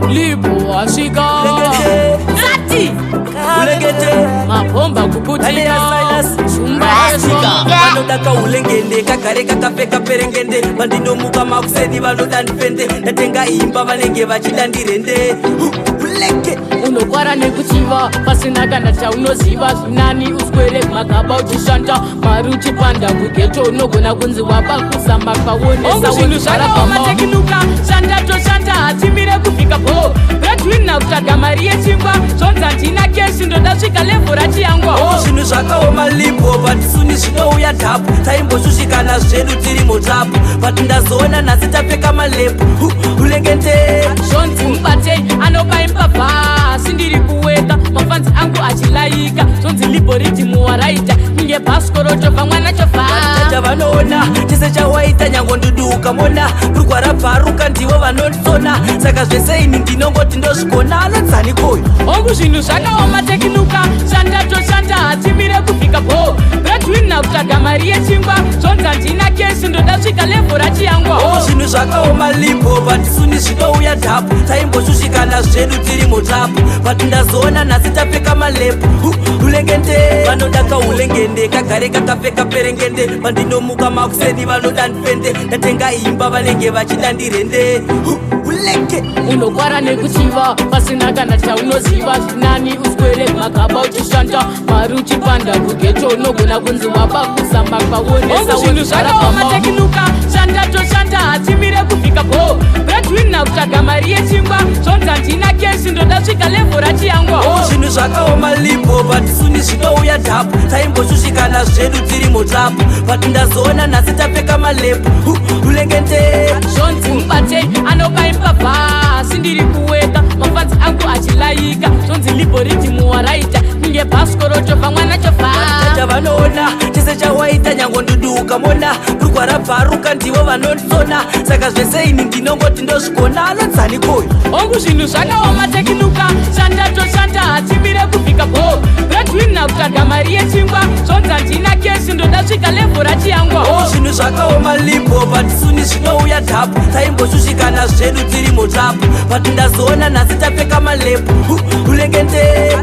Libho asika Zati Hulengende mapomba kukutia vanodaka Hulengende kagare kakapfeka perengende vandinomuka makuseni vanoda ndipende ndatenga imba vanenge vachida ndirende Hulenge unokwara nekuchiva pasina kana chaunoziva zvinani uswere magaba uchishanda mari uchipanda kugeto unogona kunzi wabakuzama kaonesa zvinhu zvakaomatekinuka shanda toshanda hatimire kufika bo bedwina kutsvaga mari yechingwa zvonzi handina keshi ndoda svika levho rachiyangwa zvinhu zvakaoma Libho patisuni zvinouya dhapu taimboshushikana zvedu tiri mutapu pati ndazoona nhasi tapfeka malepu Hulengende zvonzi mubatei anopa impabva sindiri kuweka mafanzi angu achilayika zvonzi Libho ridhimu waraita inge bhasikoroto vamwana chovha vanoona chese chawaita nyango nduduka mona kurwara bharuka ndivo vanondisona saka zvese ini ndinongoti ndozvikona anodzani koyo ongu zvinhu zvakaoma tekinuka shanda toshanda hatimire kufika bo bedwina kutsvaga mari yechingwa zvonzi handina keshi ndoda svika levho rachiyangwa zvinhu zvakaoma Libho patisuni zvinouya dhapu taimboshushikana zvedu tiri mutapu pati ndazoona nhasi tapfeka malepu Hulengende vanodaka Hulengende kagare kakapfeka perengende vandinomuka makuseni vanoda ndipende ndatenga imba vanenge vachida ndirende Hulenge unokwara nekuchiva pasina kana chaunoziva zvinani uswere magaba uchishanda mari uchipanda kugeto unogona kunzi wabakuzama kaonesa zvinhu zvakaomatekinuka shanda toshanda hatimire kufika bo bedwina kutsvaga mari yechingwa zvonzi handina keshi ndoda svika levho rachiyangwa zvinhu zvakaoma Libho patisuni zvinouya dhapu taimboshushikana zvedu tiri mutapu pati ndazoona nhasi tapfeka malepu Hulengende zvonzi mubatei anopa impabva sindiri kuweka mafanzi angu achilayika zvonzi Libho ridhimu waraita inge bhasikoroto vamwana chovha vanoona chese chawaita nyango nduduka mona kurwara bharuka ndivo vanondisona saka zvese ini ndinongoti ndozvikona anodzani koyo ongu zvinhu zvakaoma tekinuka shanda toshanda hatimire kufika bo bedwina kutsvaga mari yechingwa zvonzi handina keshi ndoda svika levho rachiyangwa zvinhu zvakaoma Libho patisuni zvinouya dhapu taimboshushikana zvedu tiri mutapu pati ndazoona nhasi tapfeka malepu Hulengende